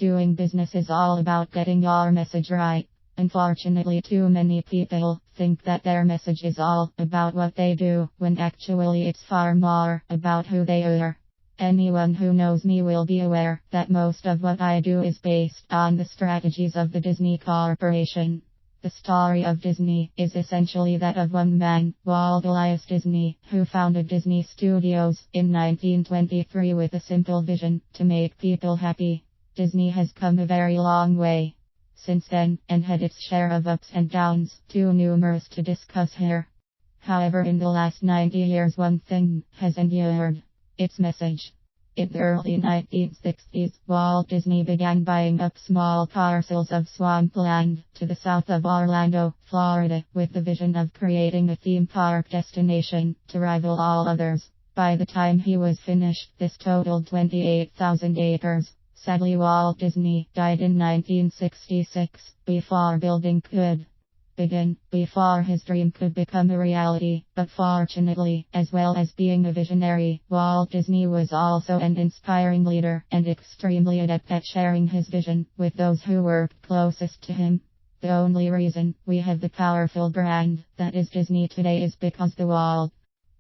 Doing business is all about getting your message right. Unfortunately, too many people think that their message is all about what they do, when actually it's far more about who they are. Anyone who knows me will be aware that most of what I do is based on the strategies of the Disney Corporation. The story of Disney is essentially that of one man, Walt Elias Disney, who founded Disney Studios in 1923 with a simple vision to make people happy. Disney has come a very long way since then, and had its share of ups and downs, too numerous to discuss here. However, in the last 90 years, one thing has endured: its message. In the early 1960s, Walt Disney began buying up small parcels of swampland to the south of Orlando, Florida, with the vision of creating a theme park destination to rival all others. By the time he was finished, this totaled 28,000 acres. Sadly, Walt Disney died in 1966, before building could begin, before his dream could become a reality. But fortunately, as well as being a visionary, Walt Disney was also an inspiring leader and extremely adept at sharing his vision with those who worked closest to him. The only reason we have the powerful brand that is Disney today is because the Walt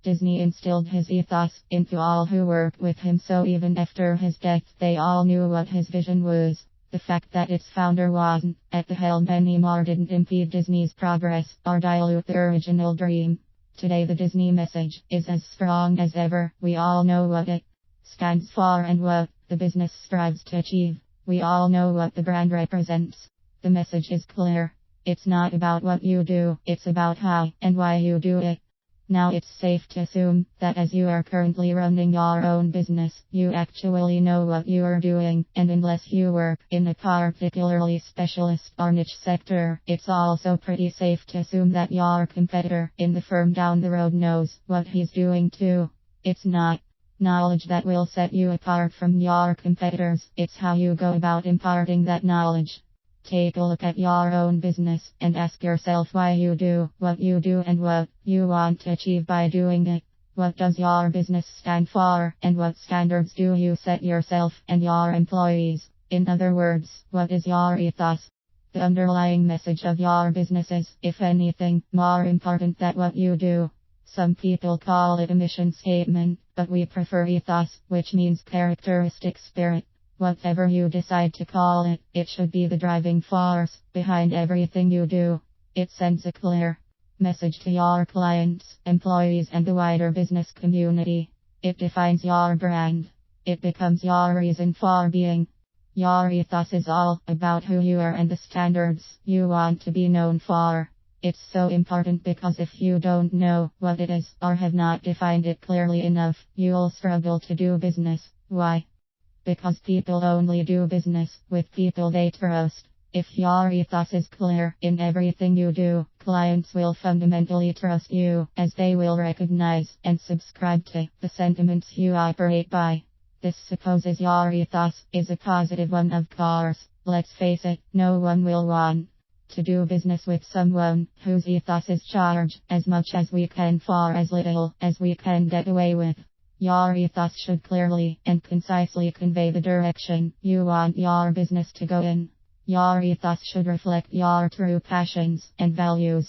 Disney instilled his ethos into all who worked with him, so even after his death they all knew what his vision was. The fact that its founder wasn't at the helm anymore didn't impede Disney's progress or dilute the original dream. Today the Disney message is as strong as ever. We all know what it stands for and what the business strives to achieve. We all know what the brand represents. The message is clear. It's not about what you do, it's about how and why you do it. Now it's safe to assume that as you are currently running your own business, you actually know what you are doing, and unless you work in a particularly specialist or niche sector, it's also pretty safe to assume that your competitor in the firm down the road knows what he's doing too. It's not knowledge that will set you apart from your competitors, it's how you go about imparting that knowledge. Take a look at your own business and ask yourself why you do what you do and what you want to achieve by doing it. What does your business stand for, and what standards do you set yourself and your employees? In other words, what is your ethos? The underlying message of your business is, if anything, more important than what you do. Some people call it a mission statement, but we prefer ethos, which means characteristic spirit. Whatever you decide to call it, it should be the driving force behind everything you do. It sends a clear message to your clients, employees, and the wider business community. It defines your brand. It becomes your reason for being. Your ethos is all about who you are and the standards you want to be known for. It's so important because if you don't know what it is or have not defined it clearly enough, you'll struggle to do business. Why? Because people only do business with people they trust. If your ethos is clear in everything you do, clients will fundamentally trust you, as they will recognize and subscribe to the sentiments you operate by. This supposes your ethos is a positive one, of course. Let's face it, no one will want to do business with someone whose ethos is charged as much as we can for as little as we can get away with. Your ethos should clearly and concisely convey the direction you want your business to go in. Your ethos should reflect your true passions and values.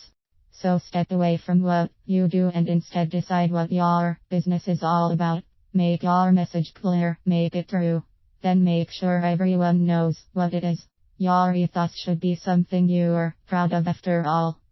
So step away from what you do and instead decide what your business is all about. Make your message clear, make it true. Then make sure everyone knows what it is. Your ethos should be something you're proud of after all.